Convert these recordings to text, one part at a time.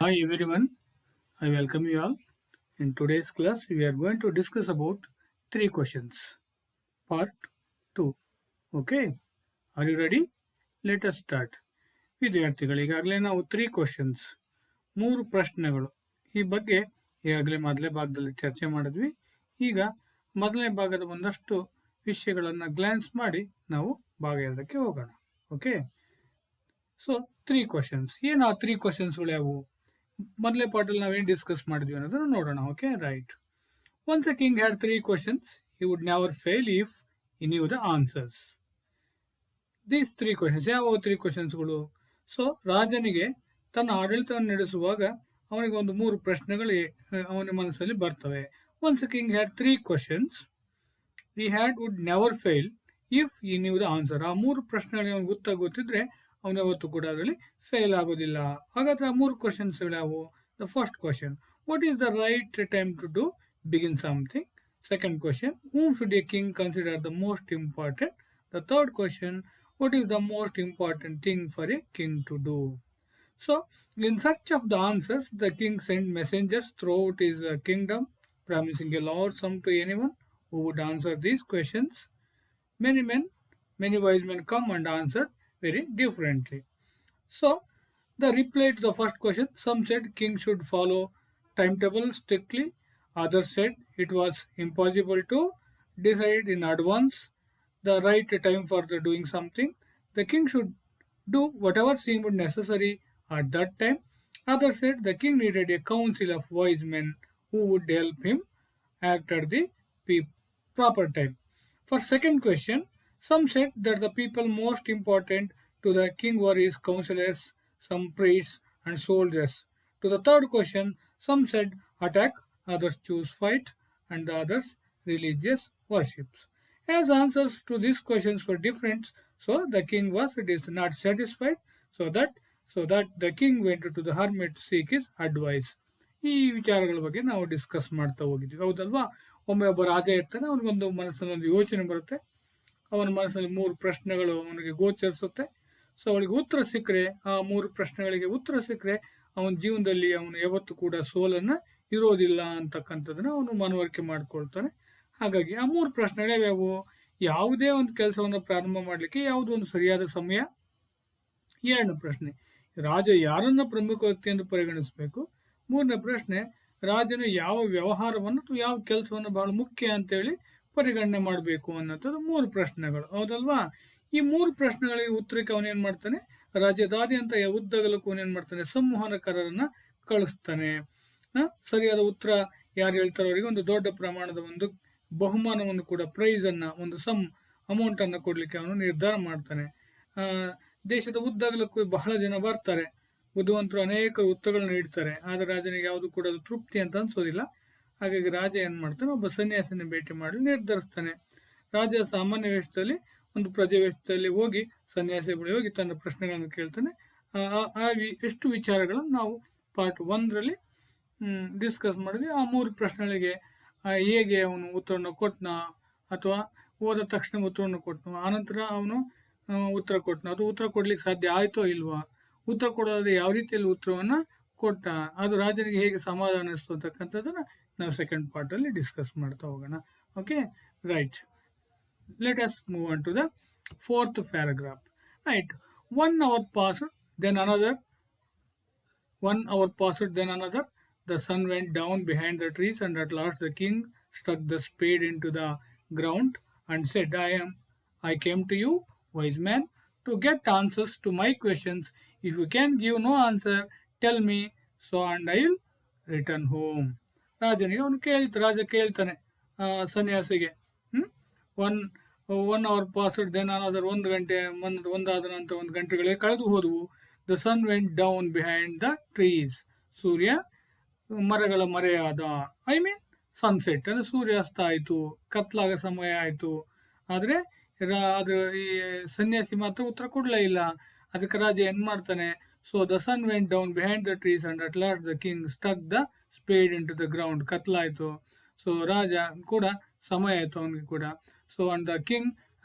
Hi everyone, I welcome you all. In today's class, we are going to discuss about three questions. Part 2. Okay, are you ready? Let us start. ವಿದ್ಯಾರ್ಥಿಗಳು ಈಗಾಗಲೇ ನಾವು three questions ಮೂರು ಪ್ರಶ್ನೆಗಳು ಈ ಬಗ್ಗೆ ಈಗಾಗಲೇ ಮೊದಲನೇ ಭಾಗದಲ್ಲಿ ಚರ್ಚೆ ಮಾಡಿದ್ವಿ. ಈಗ ಮೊದಲನೇ ಭಾಗದ ಒಂದಷ್ಟು ವಿಷಯಗಳನ್ನು ಗ್ಲಾನ್ಸ್ ಮಾಡಿ ನಾವು ಭಾಗ ಎರಡಕ್ಕೆ ಹೋಗೋಣ. ಓಕೆ, ಸೊ ತ್ರೀ ಕ್ವಶನ್ಸ್ ಏನು ಆ ತ್ರೀ ಕ್ವಶನ್ಸ್ಗಳು ಯಾವುವು? ಮೊದಲೇ ಪಾರ್ಟಲ್ಲಿ ನಾವೇನು ಡಿಸ್ಕಸ್ ಮಾಡಿದ್ವಿ ಅನ್ನೋದನ್ನು ನೋಡೋಣ. Okay, right. Once A king had three questions, he would never fail if he knew the answers. These three questions ಯಾವ ತ್ರೀ ಕ್ವಶನ್ಸ್ಗಳು? ಸೊ ರಾಜನಿಗೆ ತನ್ನ ಆಡಳಿತವನ್ನು ನಡೆಸುವಾಗ ಅವನಿಗೆ ಒಂದು ಮೂರು ಪ್ರಶ್ನೆಗಳು ಅವನ ಮನಸ್ಸಲ್ಲಿ ಬರ್ತವೆ. Once A king had three questions, he had would never fail if he knew the answer. ಆ ಮೂರು ಪ್ರಶ್ನೆಗಳಿಗೆ ಅವನಿಗೆ ಗೊತ್ತಾಗುತ್ತಿದ್ರೆ ಅವನು ಯಾವತ್ತೂ ಕೂಡ ಅದರಲ್ಲಿ ಫೇಲ್ ಆಗೋದಿಲ್ಲ. ಹಾಗಾದ್ರೆ ಆ ಮೂರು ಕ್ವಶನ್ಸ್ ಯಾವುವು? The first question, what is the right time to do begin something? Second question, whom should a king consider the most important? The third question, what is the most important thing for a king to do? So, in search of the answers, the king sent messengers throughout his kingdom, promising a large sum to anyone who would answer these questions. Many wise men come and answered very differently. So, the reply to the first question, some said king should follow timetable strictly, others said it was impossible to decide in advance the right time for the doing something. The king should do whatever seemed necessary at that time. Others said the king needed a council of wise men who would help him act at the proper time. For second question, some said that the people most important to the king were his counselors, some priests and soldiers. To the third question, some said attack, others choose fight, and the others religious worships. As answers to these questions were different, so the king was not satisfied, so that the king went to the hermit to seek his advice. ಈ ವಿಚಾರಗಳ ಬಗ್ಗೆ ನಾವು discuss ಮಾಡ್ತಾ ಹೋಗಿದ್ವಿ, ಹೌದಲ್ವಾ? ಒಮ್ಮೆ ಒಬ್ಬ ರಾಜ ಇರ್ತಾನೆ, ಅವನಿಗೊಂದು ಮನಸ್ಸಿನಲ್ಲಿ ಒಂದು ಯೋಚನೆ ಬರುತ್ತೆ, ಅವನ ಮನಸ್ಸಲ್ಲಿ ಮೂರು ಪ್ರಶ್ನೆಗಳು ಅವನಿಗೆ ಗೋಚರಿಸುತ್ತೆ. ಸೊ ಅವಳಿಗೆ ಉತ್ತರ ಸಿಕ್ಕರೆ, ಆ ಮೂರು ಪ್ರಶ್ನೆಗಳಿಗೆ ಉತ್ತರ ಸಿಕ್ಕರೆ ಅವನ ಜೀವನದಲ್ಲಿ ಅವನು ಯಾವತ್ತೂ ಕೂಡ ಸೋಲನ್ನು ಇರೋದಿಲ್ಲ ಅಂತಕ್ಕಂಥದ್ದನ್ನ ಅವನು ಮನವರಿಕೆ ಮಾಡ್ಕೊಳ್ತಾನೆ. ಹಾಗಾಗಿ ಆ ಮೂರು ಪ್ರಶ್ನೆಗಳು ಯಾವ್ಯಾವು? ಯಾವುದೇ ಒಂದು ಕೆಲಸವನ್ನು ಪ್ರಾರಂಭ ಮಾಡಲಿಕ್ಕೆ ಯಾವುದು ಒಂದು ಸರಿಯಾದ ಸಮಯ? ಎರಡನೇ ಪ್ರಶ್ನೆ, ರಾಜ ಯಾರನ್ನ ಪ್ರಮುಖ ವ್ಯಕ್ತಿ ಎಂದು ಪರಿಗಣಿಸಬೇಕು? ಮೂರನೇ ಪ್ರಶ್ನೆ, ರಾಜನು ಯಾವ ವ್ಯವಹಾರವನ್ನು ಅಥವಾ ಯಾವ ಕೆಲಸವನ್ನು ಬಹಳ ಮುಖ್ಯ ಅಂತೇಳಿ ಪರಿಗಣನೆ ಮಾಡಬೇಕು ಅನ್ನೋಂಥದ್ದು ಮೂರು ಪ್ರಶ್ನೆಗಳು, ಹೌದಲ್ವಾ? ಈ ಮೂರು ಪ್ರಶ್ನೆಗಳಿಗೆ ಉತ್ತರಕ್ಕೆ ಅವನೇನ್ ಮಾಡ್ತಾನೆ, ರಾಜ್ಯದಾದ್ಯಂತ ಉದ್ದಗಲಕ್ಕೂ ಅವನೇನ್ ಮಾಡ್ತಾನೆ, ಸಂವಹನಕಾರರನ್ನ ಕಳಿಸ್ತಾನೆ. ಸರಿಯಾದ ಉತ್ತರ ಯಾರು ಹೇಳ್ತಾರೋ ಅವರಿಗೆ ಒಂದು ದೊಡ್ಡ ಪ್ರಮಾಣದ ಒಂದು ಬಹುಮಾನವನ್ನು ಕೂಡ, ಪ್ರೈಸ್ ಅನ್ನ, ಒಂದು ಅಮೌಂಟ್ ಅನ್ನ ಕೊಡ್ಲಿಕ್ಕೆ ಅವನು ನಿರ್ಧಾರ ಮಾಡ್ತಾನೆ. ದೇಶದ ಉದ್ದಗಲಕ್ಕೂ ಬಹಳ ಜನ ಬರ್ತಾರೆ, ಬುದ್ಧಿವಂತರು ಅನೇಕ ಉತ್ತರಗಳನ್ನ ನೀಡ್ತಾರೆ, ಆದ್ರೆ ರಾಜನಿಗೆ ಯಾವುದು ಕೂಡ ಅದು ತೃಪ್ತಿ ಅಂತ ಅನ್ಸೋದಿಲ್ಲ. ಹಾಗಾಗಿ ರಾಜ ಏನ್ ಮಾಡ್ತಾನೆ, ಒಬ್ಬ ಸನ್ಯಾಸಿನ ಭೇಟಿ ಮಾಡಿ ನಿರ್ಧರಿಸ್ತಾನೆ. ರಾಜ ಸಾಮಾನ್ಯ ವೇಷದಲ್ಲಿ, ಒಂದು ಪ್ರಜೆ ವೇಷದಲ್ಲಿ ಹೋಗಿ ಸನ್ಯಾಸಿ ಬಳಿ ಹೋಗಿ ತನ್ನ ಪ್ರಶ್ನೆಗಳನ್ನು ಕೇಳ್ತಾನೆ. ಎಷ್ಟು ವಿಚಾರಗಳನ್ನು ನಾವು ಪಾರ್ಟ್ 1ರಲ್ಲಿ ಡಿಸ್ಕಸ್ ಮಾಡಿದ್ವಿ. ಆ ಮೂರು ಪ್ರಶ್ನೆಗಳಿಗೆ ಹೇಗೆ ಅವನು ಉತ್ತರವನ್ನು ಕೊಟ್ಟನ, ಅಥವಾ ಹೋದ ತಕ್ಷಣ ಉತ್ತರವನ್ನು ಕೊಟ್ಟನು, ಆನಂತರ ಅವನು ಉತ್ತರ ಕೊಟ್ಟನು, ಅದು ಉತ್ತರ ಕೊಡ್ಲಿಕ್ಕೆ ಸಾಧ್ಯ ಆಯ್ತೋ ಇಲ್ವಾ, ಉತ್ತರ ಕೊಡೋದ್ರೆ ಯಾವ ರೀತಿಯಲ್ಲಿ ಉತ್ತರವನ್ನ ಕೊಟ್ಟ, ಅದು ರಾಜನಿಗೆ ಹೇಗೆ ಸಮಾಧಾನಿಸ್ತು ಅಂತಕ್ಕಂಥದ್ದನ್ನ ನಾವು ಸೆಕೆಂಡ್ ಪಾರ್ಟ್ ಅಲ್ಲಿ ಡಿಸ್ಕಸ್ ಮಾಡ್ತಾ ಹೋಗೋಣ. Okay, right. Let us move on to the fourth paragraph. Right. 1 hour passed, then another. 1 hour passed, then another. The sun went down behind the trees, and at last the king stuck the spade into the ground and said, I came to you, wise man, to get answers to my questions. If you can give no answer, tell me, so and I will return home. ರಾಜನಿಗೆ ರಾಜ ಕೇಳ್ತಾನೆ ಸನ್ಯಾಸಿಗೆ, one hour passed then another, ಒಂದು ಗಂಟೆ ಒಂದಾದ ನಂತರ ಒಂದು ಗಂಟೆಗಳೇ ಕಳೆದು ಹೋದವು. The sun went down behind the trees, ಸೂರ್ಯ ಮರಗಳ ಮರೆಯಾದ, ಐ ಮೀನ್ ಸನ್ಸೆಟ್, ಅಂದ್ರೆ ಸೂರ್ಯಾಸ್ತ ಆಯಿತು, ಕತ್ಲಾಗ ಸಮಯ ಆಯಿತು. ಆದರೆ ಈ ಸನ್ಯಾಸಿ ಮಾತ್ರ ಉತ್ತರ ಕೊಡಲೇ ಇಲ್ಲ. ಅದಕ್ಕೆ ರಾಜ ಏನ್ ಮಾಡ್ತಾನೆ, so the sun went down behind the trees and at last the king stuck the spade into the ground. ಕತ್ಲಾಯಿತು, ಸೊ ರಾಜ ಕೂಡ ಸಮಯ ಆಯಿತು ಅವನಿಗೆ ಕೂಡ. So and the king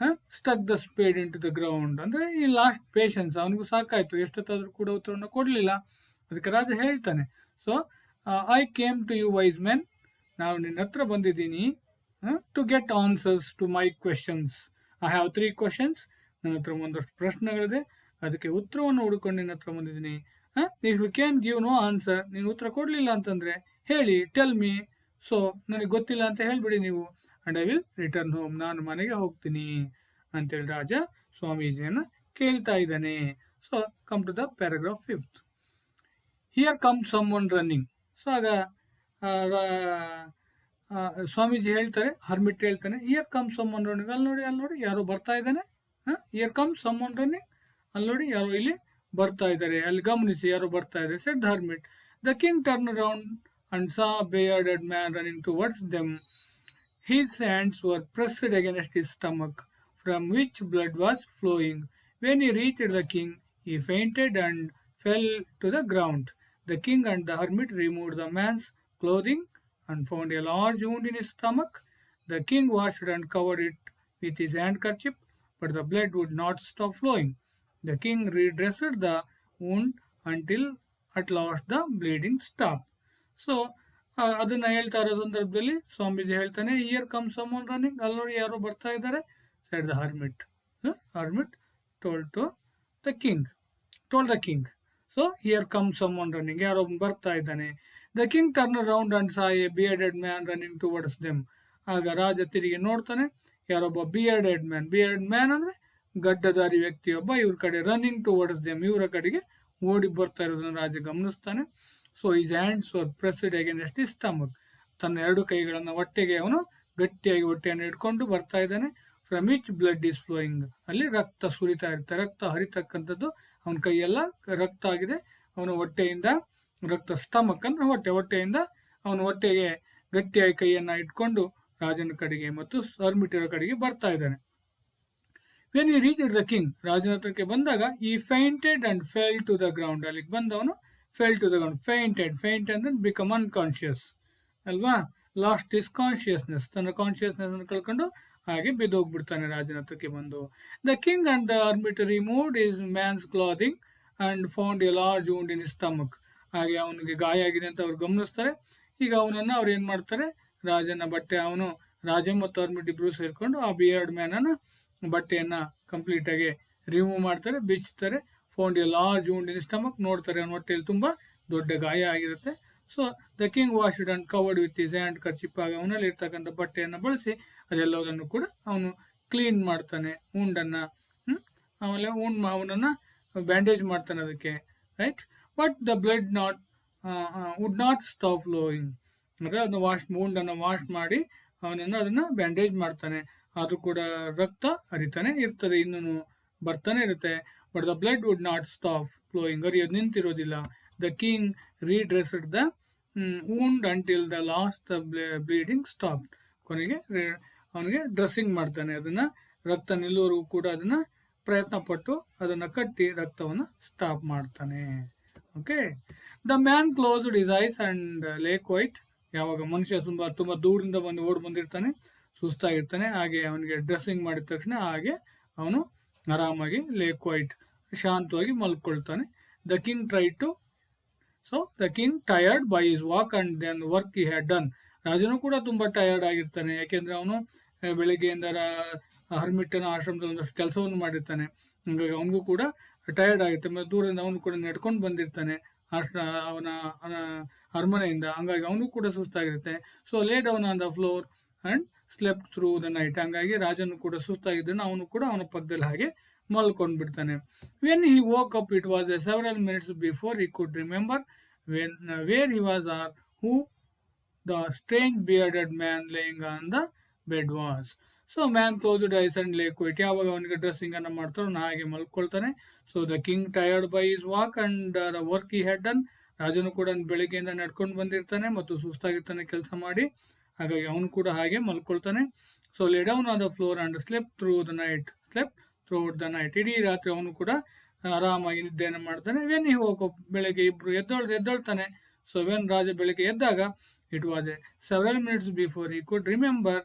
stuck the spade into the ground, ಅಂದ್ರೆ ಈ last patience, ಅವನಿಗೂ ಸಾಕಾಯ್ತು, ಎಷ್ಟೊತ್ತಾದ್ರೂ ಕೂಡ ಉತ್ತರವನ್ನು ಕೊಡಲಿಲ್ಲ. ಅದಕ್ಕೆ ರಾಜ ಹೇಳ್ತಾನೆ, so I came to you wise men, ನಾನು ನಿನ್ನ ಹತ್ರ ಬಂದಿದ್ದೀನಿ to get answers to my questions. I have 3 questions, ನನ್ನ ಹತ್ರ ಒಂದಷ್ಟು ಪ್ರಶ್ನೆಗಳಿದೆ, ಅದಕ್ಕೆ ಉತ್ತರವನ್ನು ಹುಡ್ಕೊಂಡು ನಿನ್ನ ಹತ್ರ ಬಂದಿದ್ದೀನಿ. If you can give no answer, ನೀನು ಉತ್ತರ ಕೊಡಲಿಲ್ಲ ಅಂತಂದರೆ ಹೇಳಿ, ಟೆಲ್ ಮೀ, ಸೊ ನನಗೆ ಗೊತ್ತಿಲ್ಲ ಅಂತ ಹೇಳಿಬಿಡಿ ನೀವು, and I will return home, ನಾನು ಮನೆಗೆ ಹೋಗ್ತೀನಿ ಅಂತೇಳಿ ರಾಜ ಸ್ವಾಮೀಜಿಯನ್ನು ಕೇಳ್ತಾ ಇದ್ದಾನೆ. So come to the paragraph 5th. Here come someone running. ಸೊ ಆಗ ಸ್ವಾಮೀಜಿ ಹೇಳ್ತಾರೆ, ಹರ್ಮಿಟ್ ಹೇಳ್ತಾನೆ, here come someone running, ಅಲ್ಲಿ ನೋಡಿ ಯಾರೋ ಬರ್ತಾ ಇದ್ದಾನೆ. Here come someone running, ಅಲ್ಲಿ ನೋಡಿ ಯಾರೋ ಇಲ್ಲಿ ಬರ್ತಾ ಇದ್ದಾರೆ, ಅಲ್ಲಿ ಗಮನಿಸಿ ಯಾರೋ ಬರ್ತಾ ಇದ್ದಾರೆ. Said the hermit. The king turn around and saw bearded man running towards them. His hands were pressed against his stomach, from which blood was flowing. When he reached the king, he fainted and fell to the ground. The king and the hermit removed the man's clothing and found a large wound in his stomach. The king washed and covered it with his handkerchief, but the blood would not stop flowing. The king redressed the wound until at last the bleeding stopped. So ಅದನ್ನ ಹೇಳ್ತಾ ಇರೋ ಸಂದರ್ಭದಲ್ಲಿ ಸ್ವಾಮೀಜಿ ಹೇಳ್ತಾನೆ, here come someone running, ಅಲ್ಲಿ ನೋಡಿ ಯಾರೋ ಬರ್ತಾ ಇದ್ದಾರೆ. Said the hermit. Hermit told the king. So here come someone running, ಯಾರೋ ಬರ್ತಾ ಇದ್ದಾನೆ. The king turn around and saw a bearded man running towards them. ಆಗ ರಾಜ ತಿರುಗಿ ನೋಡ್ತಾನೆ, ಯಾರೊಬ್ಬ ಬಿಯರ್ಡೆಡ್ ಮ್ಯಾನ್ ಅಂದ್ರೆ ಗಡ್ಡಧಾರಿ ವ್ಯಕ್ತಿಯೊಬ್ಬ ಇವ್ರ ಕಡೆ ರನ್ನಿಂಗ್ ಟುವರ್ಡ್ಸ್ ದೆಮ್, ಇವರ ಕಡೆಗೆ ಓಡಿ ಬರ್ತಾ ಇರೋದನ್ನು ರಾಜ ಗಮನಿಸ್ತಾನೆ. So his hands were pressed against the stomach. ತನ್ನ 2 ಕೈಗಳನ್ನು ಹೊಟ್ಟೆಗೆ ಅವನು ಗಟ್ಟಿಯಾಗಿ ಹೊಟ್ಟೆಯನ್ನು ಇಟ್ಕೊಂಡು ಬರ್ತಾ ಇದ್ದಾನೆ. From which blood is flowing, ಅಲ್ಲಿ ರಕ್ತ ಸುರಿತಾ ಇರುತ್ತೆ, ರಕ್ತ ಹರಿತಕ್ಕಂಥದ್ದು, ಅವನ ಕೈಯೆಲ್ಲ ರಕ್ತ ಆಗಿದೆ. ಅವನ ಹೊಟ್ಟೆಯಿಂದ ರಕ್ತ, ಸ್ಟಮಕ್ ಅಂದ್ರೆ ಹೊಟ್ಟೆಯಿಂದ ಅವನ ಹೊಟ್ಟೆಗೆ ಗಟ್ಟಿಯಾಗಿ ಕೈಯನ್ನು ಇಟ್ಕೊಂಡು ರಾಜನ ಕಡೆಗೆ ಮತ್ತು ಹರ್ಮಿಟರ ಕಡೆಗೆ ಬರ್ತಾ ಇದ್ದಾನೆ. When he reach the king, ರಾಜನ ಹತ್ರಕ್ಕೆ ಬಂದಾಗ, he fainted and fell to the ground, ಅಲ್ಲಿಗೆ ಬಂದವನು fell to the ground. Fainted ಅಂದ್ರೆ ಬಿಕಮ್ ಅನ್ಕಾನ್ಶಿಯಸ್ ಅಲ್ವಾ, ಲಾಸ್ಟ್ ಇಸ್ ಕಾನ್ಶಿಯಸ್ನೆಸ್, ತನ್ನ ಕಾನ್ಶಿಯಸ್ನೆಸ್ ಅನ್ನು ಕಳ್ಕೊಂಡು ಹಾಗೆ ಬಿದ್ದೋಗ್ಬಿಡ್ತಾನೆ ರಾಜನ ಹತ್ರಕ್ಕೆ ಬಂದು. The king and the hermit removed his man's clothing and found a large wound in his stomach. ಹಾಗೆ ಅವನಿಗೆ ಗಾಯ ಆಗಿದೆ ಅಂತ ಅವ್ರು ಗಮನಿಸ್ತಾರೆ. ಈಗ ಅವನನ್ನು ಅವ್ರು ಏನು ಮಾಡ್ತಾರೆ, ರಾಜನ ಬಟ್ಟೆ, ಅವನು ರಾಜ ಮತ್ತು ಹರ್ಮಿಟ್ ಇಬ್ರು ಸೇರಿಕೊಂಡು ಆ ಬಿಯರ್ಡ್ ಮ್ಯಾನನ್ನ ಬಟ್ಟೆಯನ್ನು ಕಂಪ್ಲೀಟಾಗಿ ರಿಮೂವ್ ಮಾಡ್ತಾರೆ, ಬಿಚ್ಚುತ್ತಾರೆ. Found a large wound in stomach, ನೋಡ್ತಾರೆ ಅವನ ಹೊಟ್ಟೆಯಲ್ಲಿ ತುಂಬ ದೊಡ್ಡ ಗಾಯ ಆಗಿರುತ್ತೆ. So the king washed and covered with his handkerchief. ಆಗ ಅವನಲ್ಲಿ ಇರ್ತಕ್ಕಂಥ ಬಟ್ಟೆಯನ್ನು ಬಳಸಿ ಅದೆಲ್ಲದನ್ನು ಕೂಡ ಅವನು ಕ್ಲೀನ್ ಮಾಡ್ತಾನೆ, ಉಂಡನ್ನು. ಆಮೇಲೆ ಅವನನ್ನು ಬ್ಯಾಂಡೇಜ್ ಮಾಡ್ತಾನೆ ಅದಕ್ಕೆ, right. But the blood would not stop flowing, ಅಂದರೆ ಅದನ್ನು ಉಂಡನ್ನು ವಾಶ್ ಮಾಡಿ ಅದನ್ನು ಬ್ಯಾಂಡೇಜ್ ಮಾಡ್ತಾನೆ. ಆದರೂ ಕೂಡ ರಕ್ತ ಹರಿತಾನೆ ಇರ್ತದೆ, ಇನ್ನೂ ಬರ್ತಾನೆ ಇರುತ್ತೆ. But the blood would not stop flowing, ಹರಿಯೋದು ನಿಂತಿರೋದಿಲ್ಲ. The king redressed the wound until the last bleeding stopped. ಕೊನೆಗೆ ಅವನಿಗೆ ಡ್ರೆಸ್ಸಿಂಗ್ ಮಾಡ್ತಾನೆ, ಅದನ್ನು ರಕ್ತ ನಿಲ್ಲುವವರೆಗೂ ಕೂಡ ಅದನ್ನು ಪ್ರಯತ್ನ ಪಟ್ಟು ಅದನ್ನು ಕಟ್ಟಿ ರಕ್ತವನ್ನು ಸ್ಟಾಪ್ ಮಾಡ್ತಾನೆ. Okay. The man closed his ice and lay quiet. ಯಾವಾಗ ಮನುಷ್ಯ ತುಂಬ ದೂರದಿಂದ ಓಡಿ ಬಂದಿರ್ತಾನೆ, ಸುಸ್ತಾಗಿರ್ತಾನೆ, ಹಾಗೆ ಅವನಿಗೆ ಡ್ರೆಸ್ಸಿಂಗ್ ಮಾಡಿದ ತಕ್ಷಣ ಹಾಗೆ ಅವನು ಆರಾಮಾಗಿ ಲೇ ಕ್ವೈಟ್, ಶಾಂತವಾಗಿ ಮಲ್ಕೊಳ್ತಾನೆ. The king tried to the king tired by his walk and then work he had done. ರಾಜನು ಕೂಡ ತುಂಬ ಟಯರ್ಡ್ ಆಗಿರ್ತಾನೆ, ಯಾಕೆಂದರೆ ಅವನು ಬೆಳಗ್ಗೆಯಿಂದ ಹರ್ಮಿಟ್ಟನ ಆಶ್ರಮದಲ್ಲಿ ಒಂದಷ್ಟು ಕೆಲಸವನ್ನು ಮಾಡಿರ್ತಾನೆ. ಹಾಗಾಗಿ ಅವನಿಗೂ ಕೂಡ ಟಯರ್ಡ್ ಆಗಿರುತ್ತೆ. ಮತ್ತು ದೂರದಿಂದ ಅವನು ಕೂಡ ನಡ್ಕೊಂಡು ಬಂದಿರ್ತಾನೆ ಅವನ ಅರಮನೆಯಿಂದ, ಹಂಗಾಗಿ ಅವನು ಕೂಡ ಸುಸ್ತಾಗಿರುತ್ತೆ. So lay down on the floor and slept through the night. ಹಂಗಾಗಿ ರಾಜನು ಕೂಡ ಸುಸ್ತಾಗಿದ್ದಾನೆ, ಅವನು ಕೂಡ ಅವನ ಪಕ್ಕದಲ್ಲಿ ಹಾಗೆ ಮಲ್ಕೊಂಡು ಬಿಡ್ತಾನೆ. When he woke up it was several minutes before he could remember where he was or who the strange bearded man laying on the bed was. So man closed eyes and lay quiet. ಯಾವಾಗ ಅವನಿಗೆ dressing ಅನ್ನು ಮಾಡ್ತಾರೋ ಅವನು ಹಾಗೆ ಮಲ್ಕೊಳ್ತಾನೆ. So the king tired by his walk and the work he had done. ರಾಜನು ಕೂಡ ಬೆಳಗ್ಗೆಯಿಂದ ನಡ್ಕೊಂಡು ಬಂದಿರ್ತಾನೆ ಮತ್ತು ಸುಸ್ತಾಗಿರ್ತಾನೆ ಕೆಲಸ ಮಾಡಿ, ಹಾಗಾಗಿ ಅವನು ಕೂಡ ಹಾಗೆ ಮಲ್ಕೊಳ್ತಾನೆ. So lay down on the floor and slept through the night. ಇಡೀ ರಾತ್ರಿ ಅವನು ಕೂಡ ಆರಾಮಾಗಿ ನಿದ್ದೆಯನ್ನು ಮಾಡ್ತಾನೆ. ವೆನ್ ಹಿ ವೋಕ್ ಅಪ್, ಬೆಳಗ್ಗೆ ಇಬ್ರು ಎದ್ದೊಳ್ತಾನೆ. ಸೊ ವೆನ್ ರಾಜ ಬೆಳಗ್ಗೆ ಎದ್ದಾಗ it was several minutes before he could remember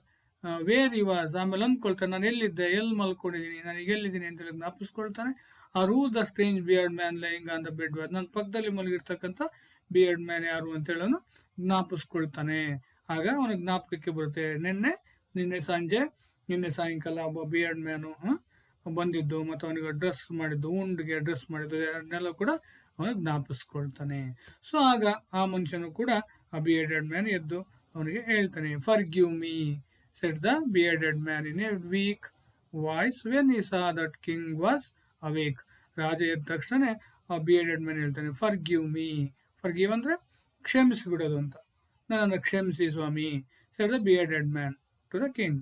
where he was. ಆಮೇಲೆ ಅಂದ್ಕೊಳ್ತಾನೆ, ನಾನು ಎಲ್ಲಿದ್ದೆ, ಎಲ್ಲಿ ಮಲ್ಕೊಂಡಿದ್ದೀನಿ, ನಾನು ಎಲ್ಲಿದ್ದೀನಿ ಅಂತ ಜ್ಞಾಪಿಸ್ಕೊಳ್ತಾನೆ. Or who the strange beard man lying on the bed was, ನನ್ನ ಪಕ್ಕದಲ್ಲಿ ಮಲಗಿರ್ತಕ್ಕಂಥ ಬಿಯರ್ಡ್ ಮ್ಯಾನ್ ಯಾರು ಅಂತೇಳಿ ಅವನು ಜ್ಞಾಪಿಸ್ಕೊಳ್ತಾನೆ. ಆಗ ಅವನಿಗೆ ಜ್ಞಾಪಕಕ್ಕೆ ಬರುತ್ತೆ, ನಿನ್ನೆ ಸಾಯಂಕಾಲ ಒಬ್ಬ ಬಿಯರ್ಡ್ ಮ್ಯಾನು ಬಂದಿದ್ದು ಮತ್ತು ಅವನಿಗೆ ಡ್ರೆಸ್ ಮಾಡಿದ್ದು, ಉಂಡಿಗೆ ಡ್ರೆಸ್ ಮಾಡಿದ್ದು ಅದನ್ನೆಲ್ಲ ಕೂಡ ಅವನು ಜ್ಞಾಪಿಸ್ಕೊಳ್ತಾನೆ. ಸೊ ಆಗ ಆ ಮನುಷ್ಯನು ಕೂಡ ಆ ಬಿಯರ್ಡೆಡ್ ಮ್ಯಾನ್ ಎದ್ದು ಅವನಿಗೆ ಹೇಳ್ತಾನೆ, forgive me said the bearded man in a weak voice when he saw that king was awake. ರಾಜ ಎದ್ದ ತಕ್ಷಣ ಆ ಬಿಯರ್ಡೆಡ್ ಮ್ಯಾನ್ ಹೇಳ್ತಾನೆ, ಫರ್ ಗಿವ್ ಅಂದ್ರೆ ಕ್ಷಮಿಸಿಬಿಡೋದು ಅಂತ, ನನ್ನನ್ನು ಕ್ಷಮಿಸಿ ಸ್ವಾಮಿ, ಸೆಡ್ ದ ಬಿಯರ್ಡೆಡ್ ಮ್ಯಾನ್ ಟು ದ ಕಿಂಗ್.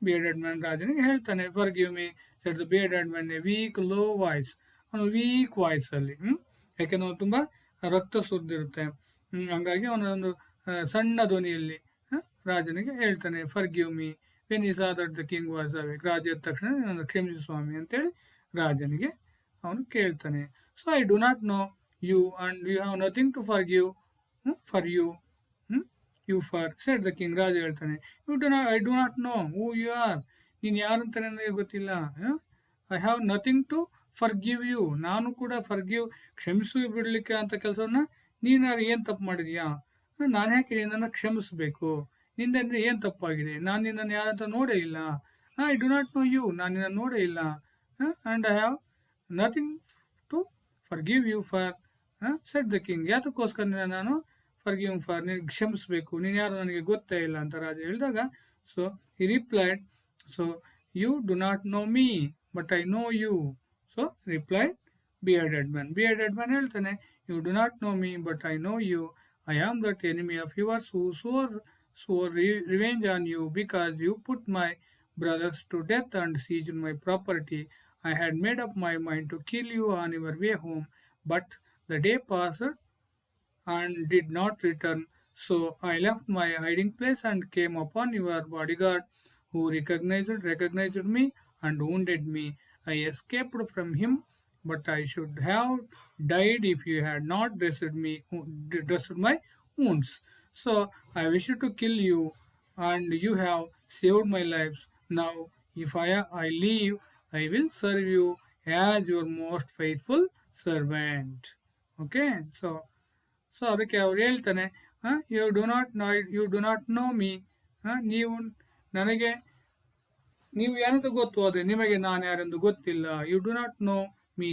ಬಿಯರ್ಡೆಡ್ ಮ್ಯಾನ್ ರಾಜನಿಗೆ ಹೇಳ್ತಾನೆ, forgive me said the bearded man a weak low voice, ಅವನು ವೀಕ್ ವಾಯ್ಸ್ ಅಲ್ಲಿ, ಯಾಕೆಂದ್ರೆ ಅವನು ತುಂಬಾ ರಕ್ತ ಸುರಿದಿರುತ್ತೆ, ಹಂಗಾಗಿ ಅವನೊಂದು ಸಣ್ಣ ಧ್ವನಿಯಲ್ಲಿ ರಾಜನಿಗೆ ಹೇಳ್ತಾನೆ, forgive me when he saw that the king was awake. ರಾಜ ಎದ್ದ ತಕ್ಷಣ ನನ್ನ ಕ್ಷಮಿಸಿ ಸ್ವಾಮಿ ಅಂತೇಳಿ ರಾಜನಿಗೆ ಅವನು ಕೇಳ್ತಾನೆ. So I do not know you and you have nothing to forgive for you for said the king. ರಾಜ ಹೇಳ್ತಾನೆ, I do not know who you are, ನೀನು ಯಾರಂತ ನನಗೆ ಗೊತ್ತಿಲ್ಲ. I have nothing to forgive you, ನಾನು ಕೂಡ fur give ಕ್ಷಮಿಸು ಬಿಡಲಿಕ್ಕೆ ಅಂತ ಕೆಲಸವನ್ನ ನೀನು ಏನು ತಪ್ಪು ಮಾಡಿದ್ಯಾ, ನಾನು ಯಾಕೆ ನಿನ್ನನ್ನು ಕ್ಷಮಿಸಬೇಕು, ನಿಂದ ಏನು ತಪ್ಪಾಗಿದೆ, ನಾನು ನಿನ್ನನ್ನು ಯಾರಂತ ನೋಡೇ ಇಲ್ಲ. I do not know you, ನಾನು ನಿನ್ನನ್ನು ನೋಡೇ ಇಲ್ಲ. And I have nothing to forgive you for said the king. ಯಾತಕ್ಕೋಸ್ಕರ ನಾನು ಫರ್ ಗಿವ್ ಫಾರ್, ನಿನಗೆ ಕ್ಷಮಿಸಬೇಕು, ನೀನು ಯಾರು ನನಗೆ ಗೊತ್ತೇ ಇಲ್ಲ ಅಂತ ರಾಜ ಹೇಳಿದಾಗ, so he replied, so you do not know me but I know you. So replied bearded man. Bearded man ಹೇಳ್ತಾನೆ, you do not know me but I know you. I am that enemy of yours who swore revenge on you because you put my brothers to death and seized my property. I had made up my mind to kill you on your way home, but the day passed and did not return. So I left my hiding place and came upon your bodyguard, who recognized me and wounded me. I escaped from him, but I should have died if you had not dressed my wounds. So I wish to kill you, and you have saved my life. Now, if I leave, I will serve you as your most faithful servant. Okay, so ಅದಕ್ಕೆ ಅವ್ರು ಹೇಳ್ತಾನೆ, you do not know me, ನೀವು ಯಾರಂತ ಗೊತ್ತು, ಆದರೆ ನಿಮಗೆ ನಾನು ಯಾರೆಂದು ಗೊತ್ತಿಲ್ಲ. You do not know me,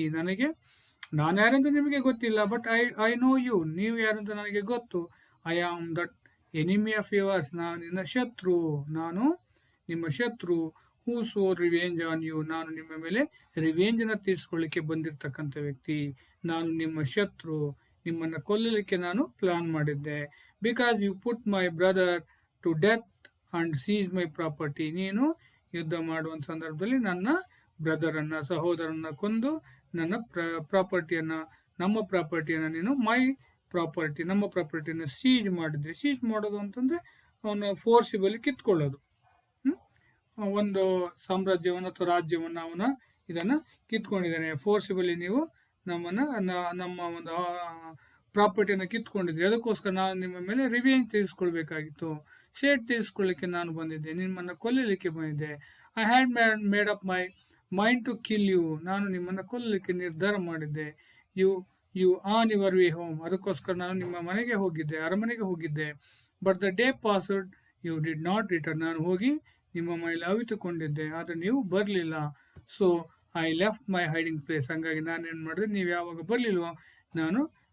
ನಾನು ಯಾರೆಂದು ನಿಮಗೆ ಗೊತ್ತಿಲ್ಲ, ಬಟ್ ಐ ನೋ ಯು, ನೀವು ಯಾರಂತ ನನಗೆ ಗೊತ್ತು. I am that enemy of yours, ನಾನು ನಿಮ್ಮ ಶತ್ರು. ಹೂ ಸೋ ರಿವೆಂಜ್ ಆನ್ ಯು, ನಾನು ನಿಮ್ಮ ಮೇಲೆ ರಿವೆಂಜ್ನ ತೀರಿಸ್ಕೊಳ್ಳಿಕ್ಕೆ ಬಂದಿರತಕ್ಕಂಥ ವ್ಯಕ್ತಿ. ನಾನು ನಿಮ್ಮ ಶತ್ರು, ನಿಮ್ಮನ್ನು ಕೊಲ್ಲಲಿಕ್ಕೆ ನಾನು ಪ್ಲಾನ್ ಮಾಡಿದ್ದೆ. Because you put my brother to death and seize my property, ನೀನು ಯುದ್ಧ ಮಾಡುವ ಸಂದರ್ಭದಲ್ಲಿ ನನ್ನ ಬ್ರದರನ್ನು, ಸಹೋದರನ್ನ ಕೊಂದು ನನ್ನ ನಮ್ಮ ಪ್ರಾಪರ್ಟಿಯನ್ನು ನೀನು ನಮ್ಮ ಪ್ರಾಪರ್ಟಿಯನ್ನು ಸೀಜ್ ಮಾಡಿದ್ರಿ. ಸೀಜ್ ಮಾಡೋದು ಅಂತಂದ್ರೆ ಅವನು ಫೋರ್ಸಿಬಲಿ ಕಿತ್ಕೊಳ್ಳೋದು, ಒಂದು ಸಾಮ್ರಾಜ್ಯವನ್ನು ಅಥವಾ ರಾಜ್ಯವನ್ನು ಇದನ್ನ ಕಿತ್ಕೊಂಡಿದ್ದಾನೆ. ಫೋರ್ಸಿಬಲಿ ನೀವು ನಮ್ಮ ಒಂದು ಪ್ರಾಪರ್ಟಿಯನ್ನು ಕಿತ್ಕೊಂಡಿದ್ರಿ, ಅದಕ್ಕೋಸ್ಕರ ನಾನು ನಿಮ್ಮ ಮೇಲೆ ರಿವೆಂಜ್ ತೀರಿಸ್ಕೊಳ್ಬೇಕಾಗಿತ್ತು, ಶೇಡ್ ತೀರಿಸ್ಕೊಳ್ಳಿಕ್ಕೆ ನಾನು ಬಂದಿದ್ದೆ, ನಿಮ್ಮನ್ನು ಕೊಲ್ಲಲಿಕ್ಕೆ ಬಂದಿದ್ದೆ. I had made up my mind to kill you, ನಾನು ನಿಮ್ಮನ್ನು ಕೊಲ್ಲಲಿಕ್ಕೆ ನಿರ್ಧಾರ ಮಾಡಿದ್ದೆ. You on your way home, ಅದಕ್ಕೋಸ್ಕರ ನಾನು ನಿಮ್ಮ ಅರಮನೆಗೆ ಹೋಗಿದ್ದೆ. But the day passed you did not return, ನಾನು ಹೋಗಿ ನಿಮ್ಮ ಮೇಲೆ ಅವಿತುಕೊಂಡಿದ್ದೆ, ಆದರೆ ನೀವು ಬರಲಿಲ್ಲ. So I left my hiding place, ಹಂಗಾಗಿ ನಾನೇನು ಮಾಡಿದೆ, ನೀವು ಯಾವಾಗ ಬರಲಿಲ್ವೋ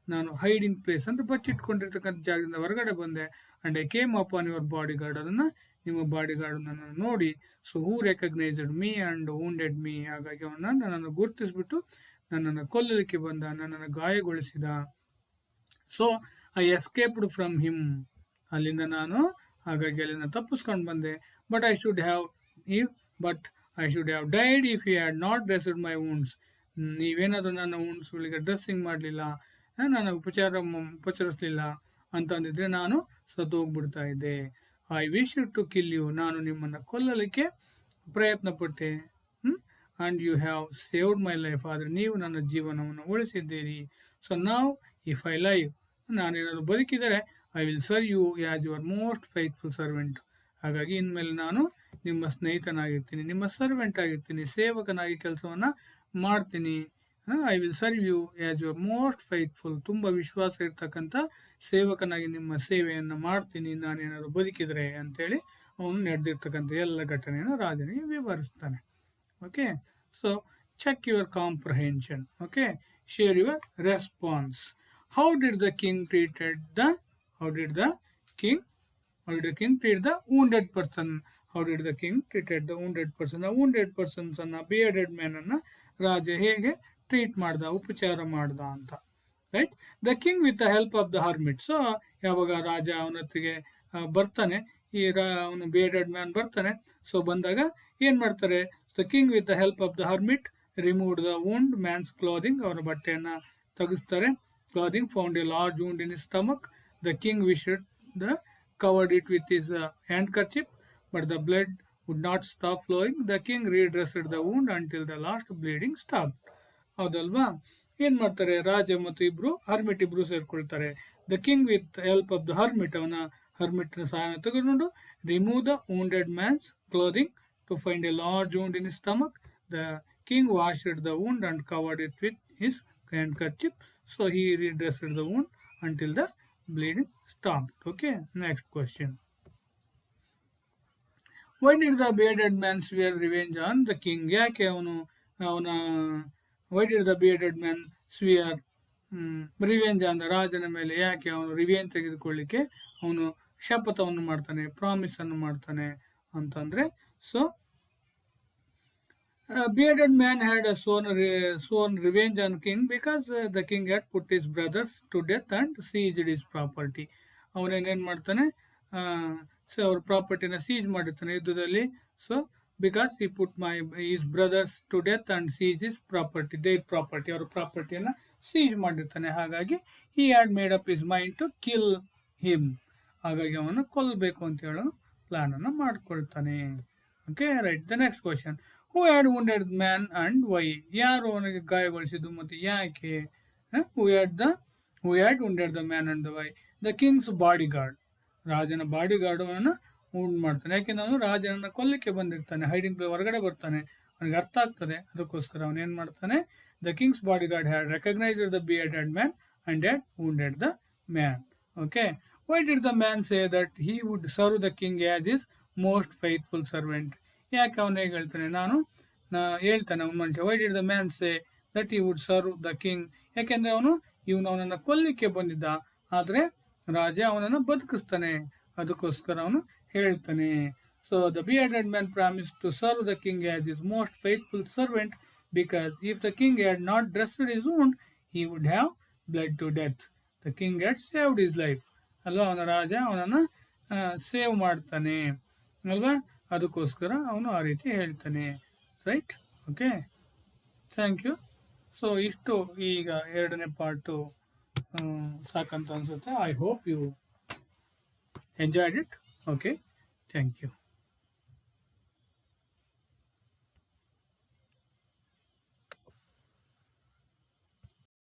ನಾನು ಹೈಡಿಂಗ್ ಪ್ಲೇಸ್ ಅಂದರೆ ಬಚ್ಚಿಟ್ಕೊಂಡಿರ್ತಕ್ಕಂಥ ಜಾಗದಿಂದ ಹೊರಗಡೆ ಬಂದೆ. And I came up on your bodyguard, ಅದನ್ನು ನಿಮ್ಮ ಬಾಡಿ ಗಾರ್ಡ್ ನನ್ನನ್ನು ನೋಡಿ, so who recognised me and wounded me, ಹಾಗಾಗಿ ನನ್ನನ್ನು ಗುರುತಿಸ್ಬಿಟ್ಟು ನನ್ನನ್ನು ಕೊಲ್ಲಲಿಕ್ಕೆ ಬಂದ, ನನ್ನನ್ನು ಗಾಯಗೊಳಿಸಿದ. So I escaped from him, ಅಲ್ಲಿಂದ ನಾನು ತಪ್ಪಿಸ್ಕೊಂಡು ಬಂದೆ. But I should have died if you had not dressed my wounds, ನೀವೇನಾದರೂ ನನ್ನ ವೂಂಡ್ಸ್ಗಳಿಗೆ ಡ್ರೆಸ್ಸಿಂಗ್ ಮಾಡಲಿಲ್ಲ, ನಾನು ಉಪಚರಿಸಲಿಲ್ಲ ಅಂತಂದಿದ್ರೆ ನಾನು ಸತ್ತೋಗ್ಬಿಡ್ತಾ ಇದ್ದೆ. I wish to kill you, ನಾನು ನಿಮ್ಮನ್ನು ಕೊಲ್ಲಲಿಕ್ಕೆ ಪ್ರಯತ್ನ ಪಟ್ಟೆ. And you have saved my life, ಆದರೆ ನೀವು ನನ್ನ ಜೀವನವನ್ನು ಉಳಿಸಿದ್ದೀರಿ. So now if I live, ನಾನೇನಾದರೂ ಬದುಕಿದರೆ I will serve you as your most faithful servant, ಹಾಗಾಗಿ ಇನ್ಮೇಲೆ ನಾನು ನಿಮ್ಮ ಸ್ನೇಹಿತನಾಗಿರ್ತೀನಿ, ನಿಮ್ಮ ಸರ್ವೆಂಟ್ ಆಗಿರ್ತೀನಿ, ಸೇವಕನಾಗಿ ಕೆಲಸವನ್ನು ಮಾಡ್ತೀನಿ. I will serve you as your most faithful, ತುಂಬ ವಿಶ್ವಾಸ ಇರ್ತಕ್ಕಂಥ ಸೇವಕನಾಗಿ ನಿಮ್ಮ ಸೇವೆಯನ್ನು ಮಾಡ್ತೀನಿ ನಾನೇನಾದ್ರು ಬದುಕಿದ್ರೆ ಅಂತೇಳಿ ಅವನು ನಡೆದಿರ್ತಕ್ಕಂಥ ಎಲ್ಲ ಘಟನೆಯನ್ನು ರಾಜನಿಗೆ ವಿವರಿಸ್ತಾನೆ. Okay, so check your comprehension. Okay, share your response. How did the king treated the how did the king How did the king treat the wounded person? How did the king treated the wounded person? The wounded persons ಅನ್ನ bearded man ಅನ್ನ ರಾಜ ಹೇಗೆ treat ಮಾಡ್ದ, ಉಪಚಾರ ಮಾಡ್ದ ಅಂತ. Right, the king with the help of the hermit. So ಯಾವಾಗ ರಾಜ ಅವನೊತ್ತಿಗೆ ಬರ್ತಾನೆ, ಈ ಅವನು ಬಿಯರ್ಡೆಡ್ ಮ್ಯಾನ್ ಬರ್ತಾನೆ. ಸೊ ಬಂದಾಗ ಏನ್ ಮಾಡ್ತಾರೆ, the king with the help of the hermit removed the wound man's clothing. ಅವರ ಬಟ್ಟೆಯನ್ನ ತೆಗೆಸ್ತಾರೆ. Clothing found a large wound in his stomach. The king wished the covered it with his handkerchief, but the blood would not stop flowing. The king redressed the wound until the last bleeding stopped. ಹೌದಲ್ವಾ? ಏನ್ ಮಾಡ್ತಾರೆ, ರಾಜ ಮತ್ತು hermit ಇಬ್ರು ಸೇರ್ಕೊಳ್ತಾರೆ. The king with help of the hermit, ಅವನ ಹರ್ಮಿಟ್ನ ಸಹಾಯ ತೆಗೆದುಕೊಂಡು remove the wounded man's clothing to find a large wound in his stomach. The king washed the wound and covered it with his handkerchief. So he redressed the wound until the bleeding stopped. Okay, next question. Why did the bearded man swear revenge on the king? ಯಾಕೆ ಅವನ why did the bearded man swear revenge on the ರಾಜನ ಮೇಲೆ ಯಾಕೆ ಅವನು revenge ತೆಗೆದುಕೊಳ್ಳಿಕ್ಕೆ ಅವನು ಶಪಥವನ್ನು ಮಾಡ್ತಾನೆ, promise ಅನ್ನು ಮಾಡ್ತಾನೆ ಅಂತಂದ್ರೆ, so bearded man had sworn revenge on king because the king had put his brothers to death and seized his property. ಅವನೇನೇನು ಮಾಡ್ತಾನೆ, ಸೊ ಅವ್ರ ಪ್ರಾಪರ್ಟಿನ ಸೀಜ್ ಮಾಡಿರ್ತಾನೆ ಯುದ್ಧದಲ್ಲಿ. So because he put his brothers to death and seized his property, their property, ಅವರ ಪ್ರಾಪರ್ಟಿಯನ್ನು seize ಮಾಡಿರ್ತಾನೆ. ಹಾಗಾಗಿ he had made up his mind to kill him. ಹಾಗಾಗಿ ಅವನು ಕೊಲ್ಲಬೇಕು ಅಂತ ಹೇಳೋ ಪ್ಲಾನ್ ಅನ್ನು ಮಾಡ್ಕೊಳ್ತಾನೆ. Okay, right. The next question. Who had wounded man and why? ಯಾರು ಅವನಿಗೆ ಗಾಯಗೊಳಿಸಿದ್ದು ಮತ್ತು ಯಾಕೆ? Who had wounded the man and the why? The king's bodyguard, ರಾಜನ ಬಾಡಿ ಗಾರ್ಡ್ ಅವನನ್ನು wound ಮಾಡ್ತಾನೆ. ಯಾಕೆಂದ್ರೆ ಅವನು ರಾಜನನ್ನು ಕೊಲ್ಲಿಕ್ಕೆ ಬಂದಿರ್ತಾನೆ, ಹೈಡಿಂಗ್ ಪ್ಲೇ ಹೊರಗಡೆ ಬರ್ತಾನೆ, ಅವನಿಗೆ ಅರ್ಥ ಆಗ್ತದೆ. ಅದಕ್ಕೋಸ್ಕರ ಅವನೇನು ಮಾಡ್ತಾನೆ, the king's bodyguard had recognised the bearded man and had wounded the man. Okay, why did the man say that he would serve the king as his most faithful servant? ಯಾಕೆ ಅವನು ಹೇಗೆ ಹೇಳ್ತಾನೆ, ಹೇಳ್ತಾನೆ ಅವನ ಮನುಷ್ಯ, why did the man say that he would serve the king? ಯಾಕೆಂದ್ರೆ ಅವನನ್ನು ಕೊಲ್ಲಿಕ್ಕೆ ಬಂದಿದ್ದ, ಆದರೆ ರಾಜ ಅವನನ್ನು ಬದುಕಿಸ್ತಾನೆ, ಅದಕ್ಕೋಸ್ಕರ ಅವನು ಹೇಳ್ತಾನೆ. So the bearded man promised to serve the king as his most faithful servant because if the king had not dressed his wound he would have bled to death. The king had saved his life. ಅಲ್ವಾ, ಅವನ ರಾಜ ಅವನನ್ನು save ಮಾಡ್ತಾನೆ ಅಲ್ವಾ, ಅದಕ್ಕೋಸ್ಕರ ಅವನು ಆ ರೀತಿ ಹೇಳ್ತಾನೆ. Right, okay, thank you. So ಇಷ್ಟು ಈಗ ಎರಡನೇ ಪಾರ್ಟು ಸಾಕಂತ ಅನ್ಸುತ್ತೆ. I hope you enjoyed it. Okay, thank you.